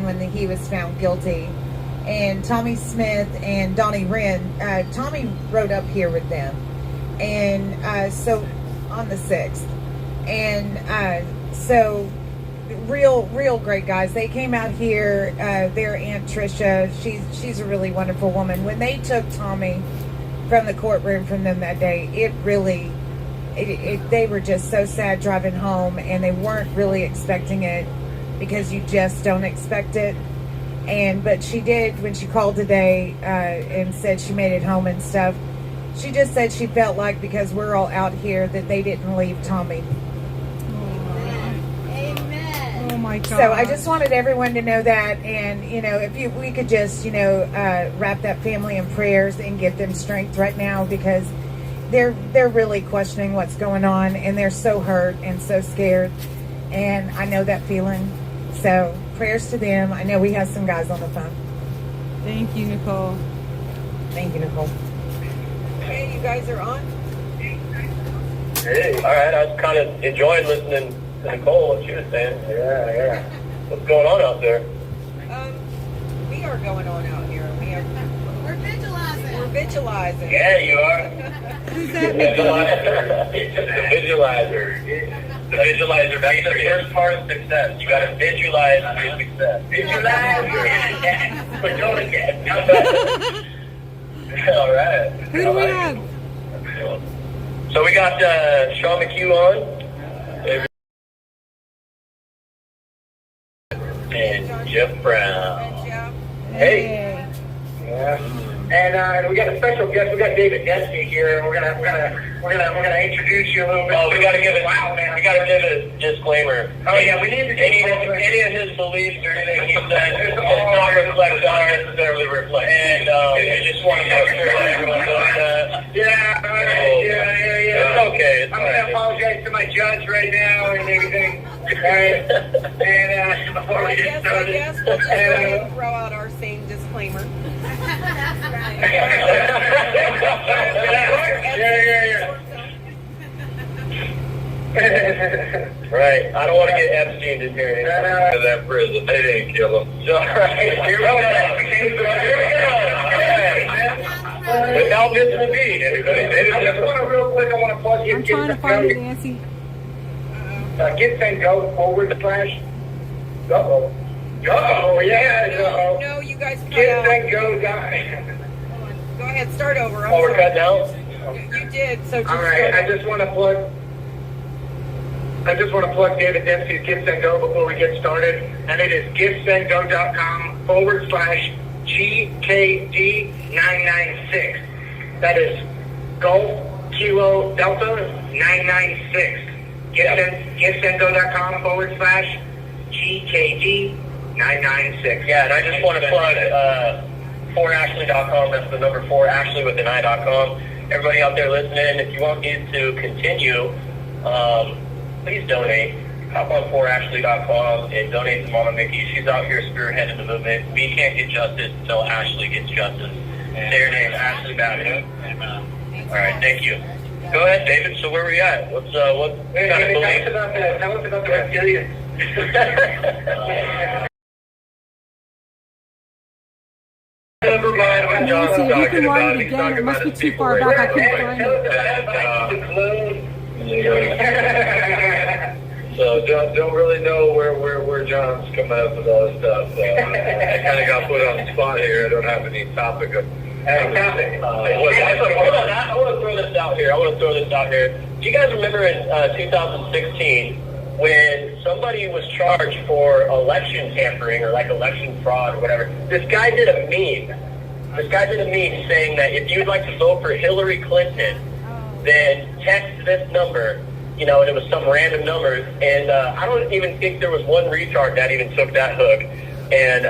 when he was found guilty. And Tommy Smith and Donnie Wren, Tommy rode up here with them. And so on the 6th. And so real great guys. They came out here, their Aunt Tricia, she's a really wonderful woman. When they took Tommy from the courtroom from them that day, they were just so sad driving home, and they weren't really expecting it, because you just don't expect it. But she did, when she called today and said she made it home and stuff, she just said she felt like, because we're all out here, that they didn't leave Tommy. Amen. Oh my God. So I just wanted everyone to know that, and if we could just wrap that family in prayers and give them strength right now, because they're really questioning what's going on, and they're so hurt and so scared, and I know that feeling. So prayers to them. I know we have some guys on the phone. Thank you, Nicole. Thank you, Nicole. Okay, you guys are on? Hey, all right. I was kind of enjoying listening to Nicole, what she was saying. Yeah. What's going on out there? We are going on out here. We're vigilizing. We're vigilizing. Yeah, you are. Who's that? Visualizer. The visualizer. That's the first part of success. You got to visualize your success. Visualizer. But go again. All right. Who do we have? So we got Sean McHugh on. And Jeff Brown. Hey. Yeah. And we got a special guest. We got David Dempsey here. And we're gonna introduce you a little bit. Oh, we gotta give it. Wow, man. We gotta give it a disclaimer. Oh yeah, we need to any of his beliefs or anything he said does not reflect on necessarily reflect. And we just want to make sure that everyone knows that. Yeah. It's okay. I'm gonna apologize to my judge right now and everything. Right. And before we get started, I guess we'll just go ahead and throw out our same disclaimer. Right. I don't want to get Epstein in here. To that prison. They didn't kill him. So, right. Here we go. Without missing a beat, everybody. I just want to real quick. I want to plug you. I'm trying to find it, Nancy. Get and go forward slash. Go. Yeah. No, you guys cut Get out. and go. Go ahead, start over. Oh, we're cutting out? You did, so just All right, start I just want to plug David Dempsey's Gifts and Go before we get started, and it is giftsandgo.com /GKD996. That is Golf Kilo Delta 996. Giftsandgo.com /GKD996. Yeah, and I just want to plug 4ashley.com. That's the number 4, Ashley with an I.com. Everybody out there listening, if you want me to continue, please donate. Hop on 4ashley.com and donate to Mama Mickey. She's out here spearheading the movement. We can't get justice until Ashley gets justice. Say her name, Ashley Babbitt. All right, thank you. Go ahead, David. So where are we at? What kind of belief? Tell us about the reptilians. Never mind what John's Nancy, if you talking can write about. it He's again, talking it must about be his too people far right back. I now. can't find it. So don't really know where John's coming up with all this stuff. I kind of got put on the spot here. I don't have any topic of. Hold on, I want to throw this out here. Do you guys remember in 2016 when somebody was charged for election tampering or like election fraud or whatever? This guy did a meme. Saying that if you'd like to vote for Hillary Clinton, then text this number. And it was some random number. And I don't even think there was one retard that even took that hook and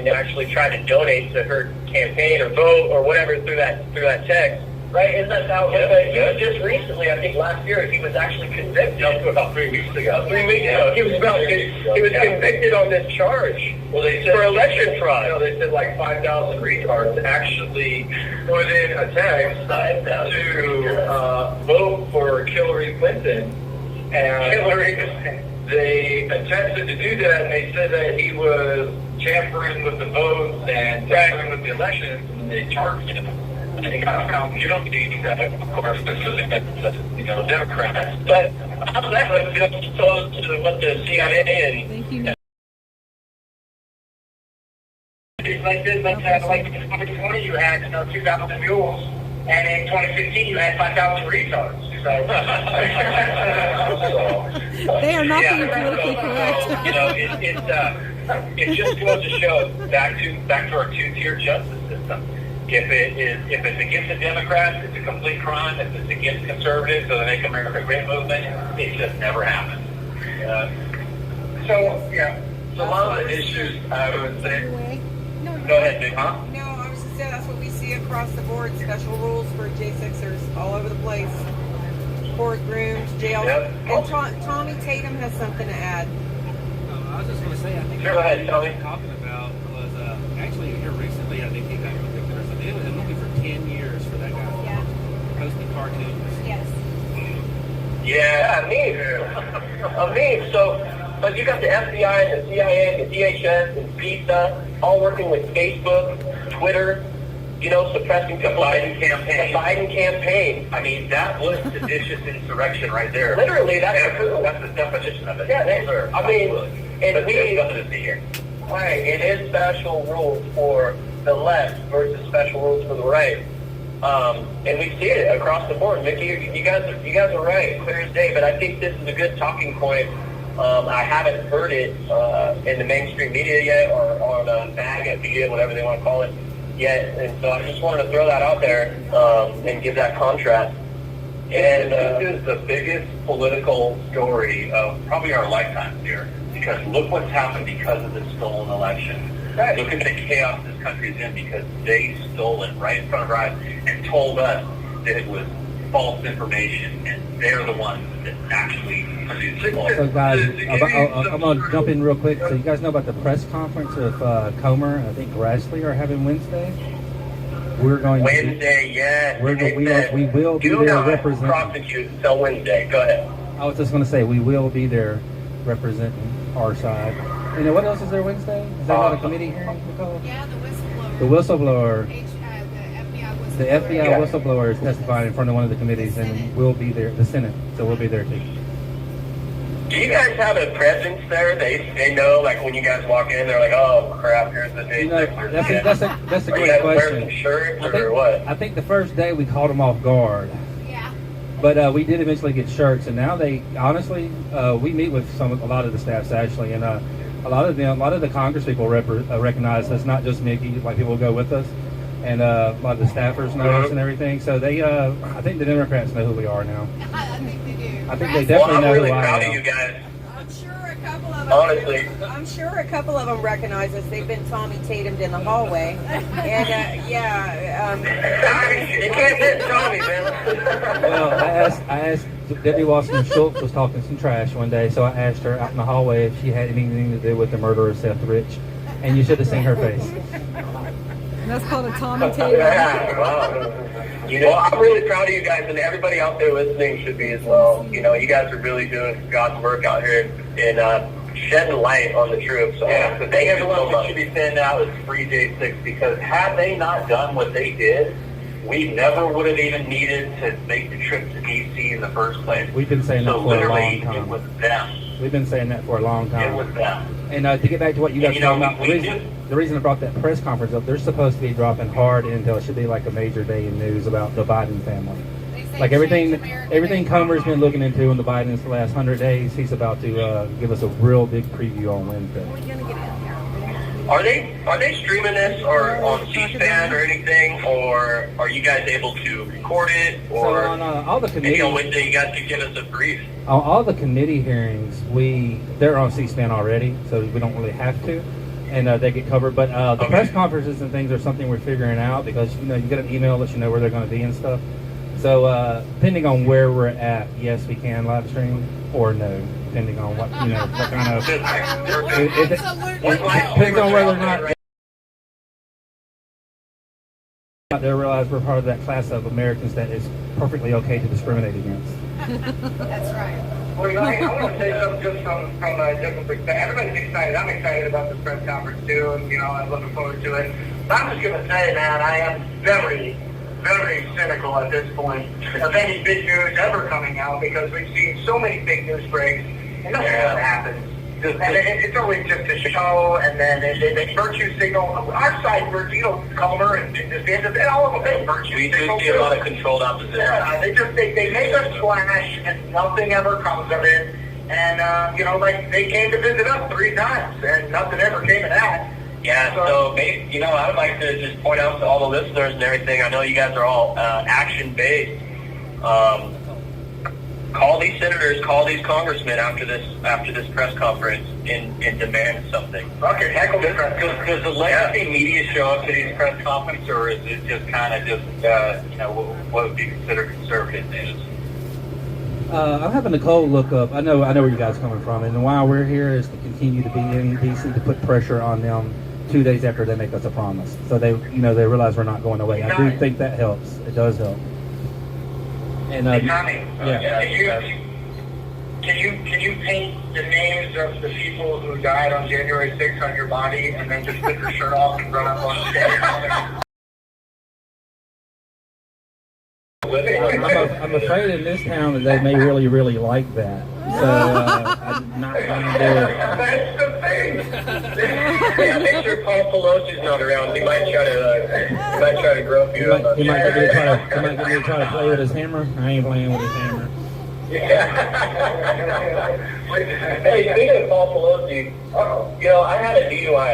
actually tried to donate to her campaign or vote or whatever through that text. Right? Isn't that how it was? Just recently, I think last year, he was actually convicted. About 3 weeks ago. 3 weeks ago. He was convicted on this charge for election fraud. They said like 5,000 retards actually put in a text to vote for Hillary Clinton. And they attempted to do that, and they said that he was tampering with the votes and tampering with the elections, and they charged him. And they got found guilty, of course, this is against Democrats. But how's that like just opposed to what the CIA and Thank you. it's like this, like in 2020 you had 2,000 mules, and in 2015 you had 5,000 retards. So, They are not yeah, being politically correct. It just goes to show back to our two-tier justice system. If it's against the Democrats, it's a complete crime. If it's against conservatives or the Make America Great movement, it just never happens. So a lot of the issues I would say. Go ahead, Big Huh? No, I was just saying that's what we see across the board. Special rules for J6ers all over the place. Courtrooms, jails. Yep. And Tommy Tatum has something to add. I was just going to say, I think Sure, go ahead, what Tony. he was talking about was actually here recently. I think he got convicted or something. It was looking for 10 years for that guy. Yeah. Posting cartoons. Yes. Yeah, I mean, so, but you got the FBI and the CIA and the DHS and PISA all working with Facebook, Twitter, suppressing the Biden campaign. The Biden campaign. I mean, that was seditious insurrection right there. Literally, that's the definition of it. Yeah, I mean, and we nothing to see here. Right, it is special rules for the left versus special rules for the right. And we see it across the board. Mickey, you guys are right, clear as day. But I think this is a good talking point. I haven't heard it in the mainstream media yet, or on MAGA media, whatever they want to call it, yet. And so I just wanted to throw that out there and give that contrast. And this is the biggest political story of probably our lifetimes here, because look what's happened because of this stolen election. Right. Look at the chaos this country is in because they stole it right in front of our eyes and told us that it was false information, and they're the ones that actually produced it. So guys, I'm going to jump in real quick. So you guys know about the press conference of Comer and I think Grassley are having Wednesday? We're going Wednesday, yes. we will be there representing. Prosecute until Wednesday. Go ahead. I was just going to say, we will be there representing our side. And then what else is there Wednesday? Is there not a committee hearing, Nicole? Yeah, the whistleblower. The whistleblower. The FBI whistleblower. The FBI whistleblower is testifying in front of one of the committees, and we'll be there, the Senate, so we'll be there too. Do you guys have a presence there? They know, like when you guys walk in, they're like, oh crap, here's the day. That's a Are you great guys question. wearing shirts or what? I think the first day we caught them off guard. Yeah. But we did eventually get shirts, and now they honestly, we meet with a lot of the staffs actually, and a lot of the Congress people recognize us, not just Mickey. Like people go with us, and a lot of the staffers know us and everything. So they, I think the Democrats know who we are now. I think they do. I think they definitely know really who I proud am. of you guys. I'm sure a couple of them. Honestly. I'm sure a couple of them recognize us. They've been Tommy Tatum'd in the hallway, and You can't hit Tommy, man. Well, I asked Debbie Wasserman Schultz was talking some trash one day, so I asked her out in the hallway if she had anything to do with the murder of Seth Rich, and you should have seen her face. And that's called a Tommy Tatum. Yeah, wow. I'm really proud of you guys, and everybody out there listening should be as well. You guys are really doing God's work out here and shedding light on the troops. So yeah, so thank everyone who should be sending out is Free J6, because had they not done what they did, we never would have even needed to make the trip to D.C. in the first place. We've been saying that for a long time. It was them. We've been saying that for a long time. It was them. And to get back to what you guys were talking about, the reason I brought that press conference up, they're supposed to be dropping hard intel. It should be like a major day in news about the Biden family. Like everything Comer's been looking into in the Bidens the last 100 days, he's about to give us a real big preview on Wednesday. Are they streaming this or on C-SPAN or anything, or are you guys able to record it, or so on all the committee, maybe on Wednesday you guys could give us a brief? On all the committee hearings, they're on C-SPAN already, so we don't really have to, and they get covered. But the press conferences and things are something we're figuring out, because you get an email that where they're going to be and stuff. So depending on where we're at, yes, we can live stream, or no, depending on what what kind of. It depends on whether or not they realize we're part of that class of Americans that is perfectly okay to discriminate against. That's right. Well, you know, I want to say something just from a different perspective. Everybody's excited. I'm excited about this press conference too, and you know, I'm looking forward to it. But I'm just going to say, man, I am very, very cynical at this point of any big news ever coming out because we've seen so many big news breaks, and nothing ever happens. And it's always just a show, and then they virtue signal. Our side, you know, Comer and DeSantis, and all of them, they virtue signal. We do see a lot of controlled opposition. Yeah, they make us flash, and nothing ever comes of it. And, you know, like, they came to visit us 3 times, and nothing ever came of that. Yeah, so maybe, you know, I would like to just point out to all the listeners and everything, I know you guys are all action-based. Call these senators, call these congressmen after this press conference and demand something. Okay, heckle the press conference. Does the legacy media show up to these press conferences, or is it just kind of just, you know, what would be considered conservative news? I'm having Nicole look up. I know where you guys are coming from, and why we're here is to continue to be in DC to put pressure on them 2 days after they make us a promise. So they realize we're not going away. I do think that helps. It does help. And Tommy, can you paint the names of the people who died on January 6th on your body, and then just put your shirt off and run up on stage? I'm afraid in this town that they may really, really like that. So I'm not going to do it. That's the thing. Yeah, make sure Paul Pelosi's not around. He might try to grope you. He might get me to try to play with his hammer. I ain't playing with his hammer. Hey, speaking of Paul Pelosi, you know, I had a DUI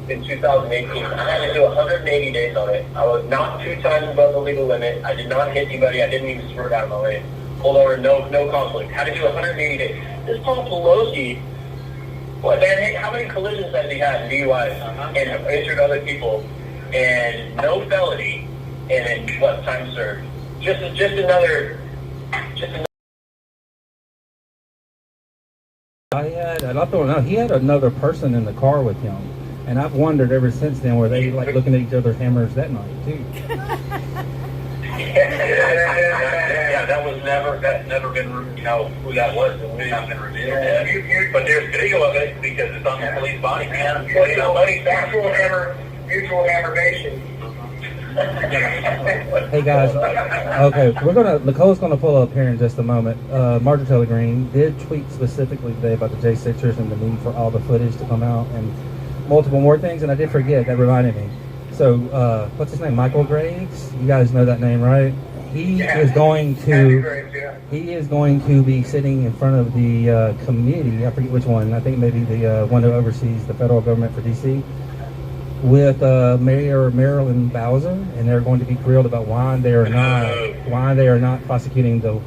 in 2018. I had to do 180 days on it. I was not 2 times above the legal limit. I did not hit anybody. I didn't even swerve out of my lane. Pulled over, no conflict. Had to do 180 days. This Paul Pelosi, what, man, how many collisions has he had in DUIs and injured other people, and no felony, and then what, time served? Just another. He had another person in the car with him, and I've wondered ever since then were they like looking at each other's hammers that night too. Yeah, that's never been, you know, who that was. It's not been revealed. But there's video of it because it's on the police body cam. Mutual aggravation. Hey guys, okay, Nicole's gonna pull up here in just a moment. Marjorie Taylor Greene did tweet specifically today about the J6ers and the need for all the footage to come out and multiple more things, and I did forget, that reminded me. So, what's his name? Michael Graves? You guys know that name, right? He is going to be sitting in front of the committee, I forget which one, I think maybe the one who oversees the federal government for DC, with Mayor Marilyn Bowser, and they're going to be grilled about why they are not prosecuting the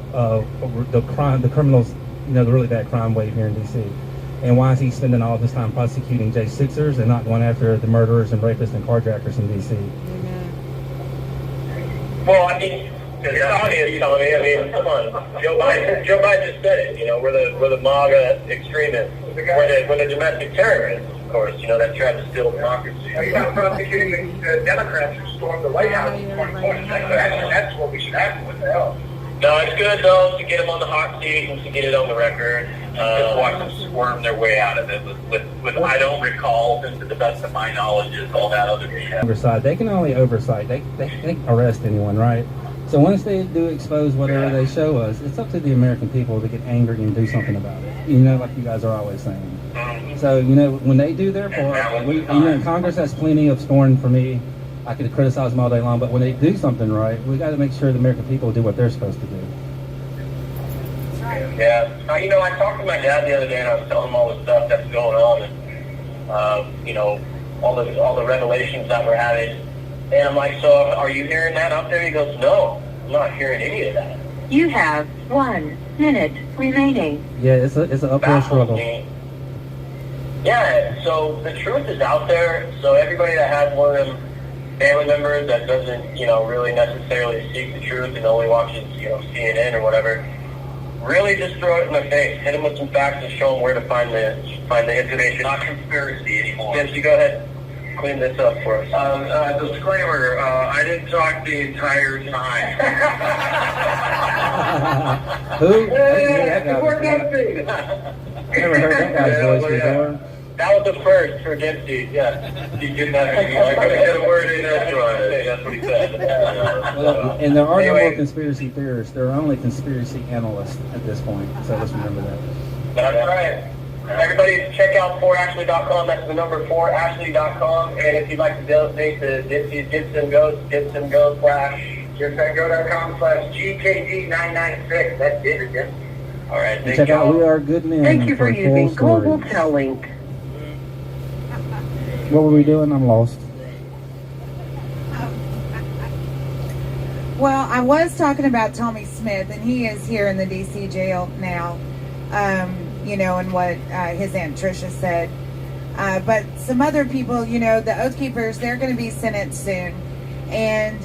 criminals, you know, the really bad crime wave here in DC, and why is he spending all this time prosecuting J6ers and not going after the murderers and rapists and carjackers in DC? Well, I mean, it's obvious, Tommy. I mean, come on, Joe Biden just said it. You know, we're the MAGA extremists, we're the domestic terrorists. Of course, you know, that tried to steal democracy. You're not prosecuting the Democrats who stormed the White House in 2020. That's what we should have. What the hell? No, it's good, though, to get them on the hot seat and to get it on the record. Just watch them squirm their way out of it with I don't recall, to the best of my knowledge, is all that other BS. Oversight. They can only oversight. They can't arrest anyone, right? So once they do expose whatever they show us, it's up to the American people to get angry and do something about it. You know, like you guys are always saying. So, you know, when they do their part, Congress has plenty of scorn for me. I could criticize them all day long, but when they do something right, we got to make sure the American people do what they're supposed to do. Yeah. You know, I talked to my dad the other day, and I was telling him all the stuff that's going on, and, you know, all the revelations that we're having. And I'm like, so are you hearing that up there? He goes, no, I'm not hearing any of that. You have 1 minute remaining. Yeah, it's an uphill struggle. Yeah, so the truth is out there. So everybody that has one of them family members that doesn't, you know, really necessarily seek the truth and only watches, you know, CNN or whatever, really just throw it in their face. Hit them with some facts and show them where to find the information. Not conspiracy anymore. Yes, you go ahead. clean this up for us. Disclaimer, I didn't talk the entire time. Who? Hey, That we're guy. Dempsey. Never heard that guy's voice before. That was the first for Dempsey, yeah. He did not I couldn't get a word in edgewise. That's what he said. Well, and there are no more Anyway. conspiracy theorists. There are only conspiracy analysts at this point. So let's remember that. That's right. Everybody check out 4ashley.com. That's the number 4ashley.com. And if you'd like to donate to Dempsey's Gibson Goes, GibsonGo.com/GKD996. That's it, Dempsey. All right, And thank check out y'all. We Are Good Men. Thank you for full using Global stories. Tel Link. What were we doing? I'm lost. Well, I was talking about Tommy Smith, and he is here in the DC jail now, and what his Aunt Tricia said. But some other people, the Oath Keepers, they're going to be sentenced soon. And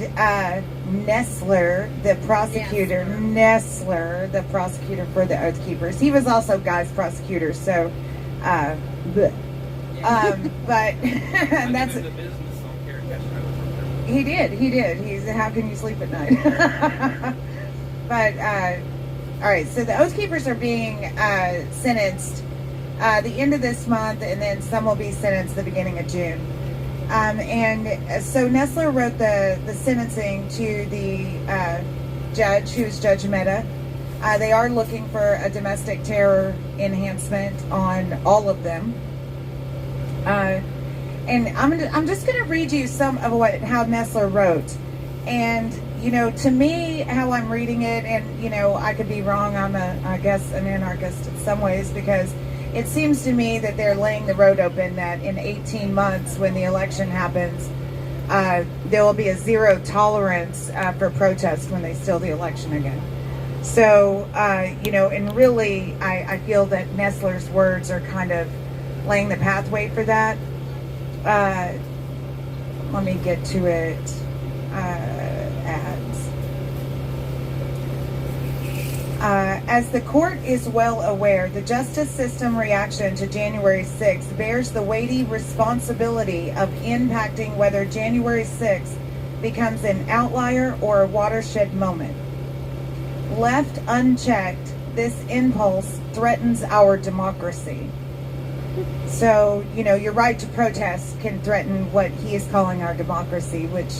Nestler, the prosecutor for the Oath Keepers, he was also Guy's prosecutor, so, bleh. But that's in the business don't care cash out. he did. He's how can you sleep at night? But all right, so the Oath Keepers are being sentenced the end of this month, and then some will be sentenced the beginning of June. And so Nestler wrote the sentencing to the judge, who's Judge Mehta. They are looking for a domestic terror enhancement on all of them. And I'm just going to read you some of how Nestler wrote. And, to me, how I'm reading it, and, I could be wrong. I'm I guess an anarchist in some ways, because it seems to me that they're laying the road open that in 18 months, when the election happens, there will be a zero tolerance for protest when they steal the election again. So, and really, I feel that Nestler's words are kind of laying the pathway for that. Let me get to it. Ads. As the court is well aware, the justice system reaction to January 6th bears the weighty responsibility of impacting whether January 6th becomes an outlier or a watershed moment. Left unchecked, this impulse threatens our democracy. So, your right to protest can threaten what he is calling our democracy, which,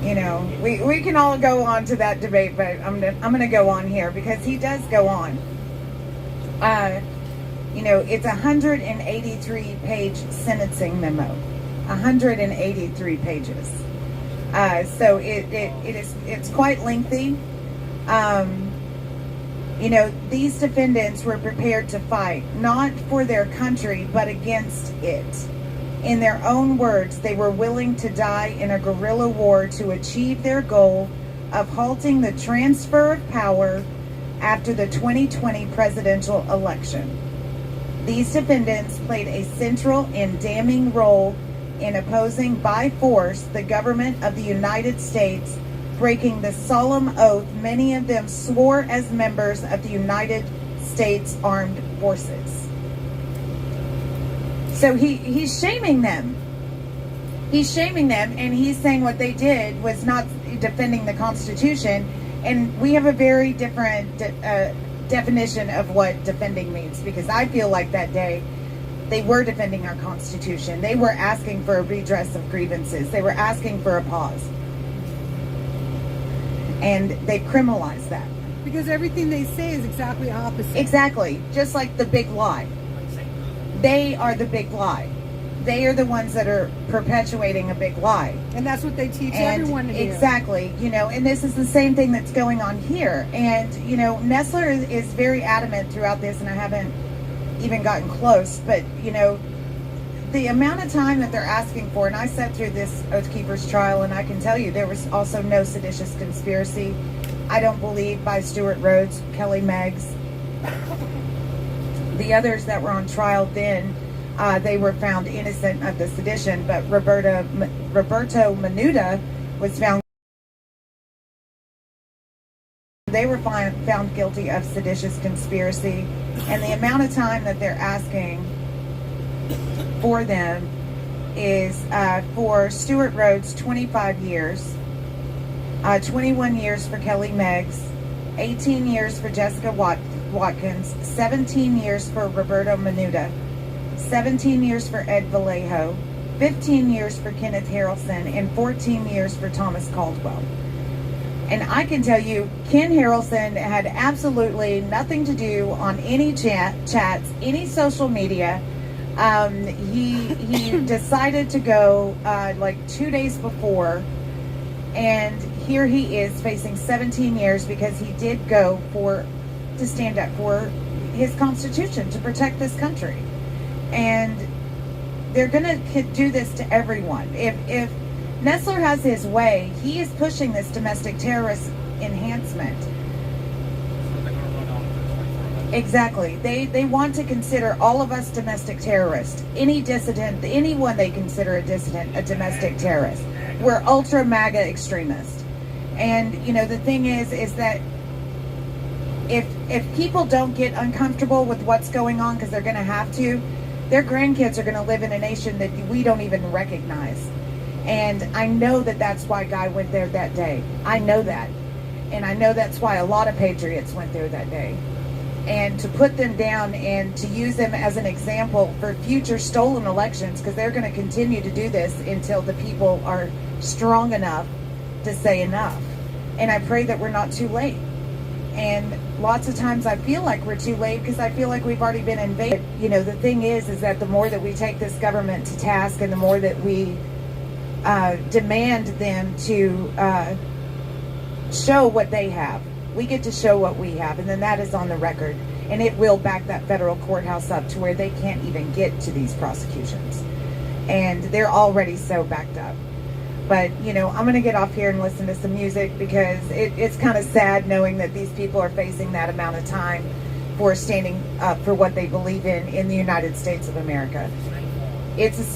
we can all go on to that debate, but I'm going to go on here because he does go on. It's a 183-page sentencing memo, 183 pages. So it's quite lengthy. These defendants were prepared to fight, not for their country, but against it. In their own words, they were willing to die in a guerrilla war to achieve their goal of halting the transfer of power after the 2020 presidential election. These defendants played a central and damning role in opposing by force the government of the United States, breaking the solemn oath many of them swore as members of the United States Armed Forces. So he's shaming them. He's shaming them, and he's saying what they did was not defending the Constitution. And we have a very different definition of what defending means, because I feel like that day they were defending our Constitution. They were asking for a redress of grievances. They were asking for a pause. And they criminalized that. Because everything they say is exactly opposite. Exactly. Just like the big lie. They are the big lie. They are the ones that are perpetuating a big lie. And that's what they teach And everyone to do. exactly, and this is the same thing that's going on here. And, Nestler is very adamant throughout this, and I haven't even gotten close, but, the amount of time that they're asking for, and I sat through this Oath Keepers trial, and I can tell you there was also no seditious conspiracy. I don't believe by Stuart Rhodes, Kelly Meggs. The others that were on trial then, they were found innocent of the sedition, but Roberto Menuda was found. They were found guilty of seditious conspiracy, and the amount of time that they're asking for them is for Stuart Rhodes, 25 years, 21 years for Kelly Meggs, 18 years for Jessica Watkins, 17 years for Roberto Menuda, 17 years for Ed Vallejo, 15 years for Kenneth Harrelson, and 14 years for Thomas Caldwell. And I can tell you, Ken Harrelson had absolutely nothing to do on any chats, any social media. He decided to go like 2 days before, and here he is facing 17 years because he did go to stand up for his Constitution, to protect this country. And they're going to do this to everyone. If Nestler has his way, he is pushing this domestic terrorist enhancement. Exactly. They want to consider all of us domestic terrorists. Any dissident, anyone they consider a dissident, a domestic terrorist. We're ultra MAGA extremists. And, you know, the thing is that if people don't get uncomfortable with what's going on, because they're going to have to, their grandkids are going to live in a nation that we don't even recognize. And I know that that's why Guy went there that day. I know that. And I know that's why a lot of patriots went there that day. And to put them down and to use them as an example for future stolen elections, because they're going to continue to do this until the people are strong enough to say enough. And I pray that we're not too late. And lots of times I feel like we're too late because I feel like we've already been invaded. You know, the thing is that the more that we take this government to task and the more that we demand them to show what they have, we get to show what we have, and then that is on the record, and it will back that federal courthouse up to where they can't even get to these prosecutions, and they're already so backed up. But, you know, I'm going to get off here and listen to some music because it's kind of sad knowing that these people are facing that amount of time for standing up for what they believe in the United States of America. It's a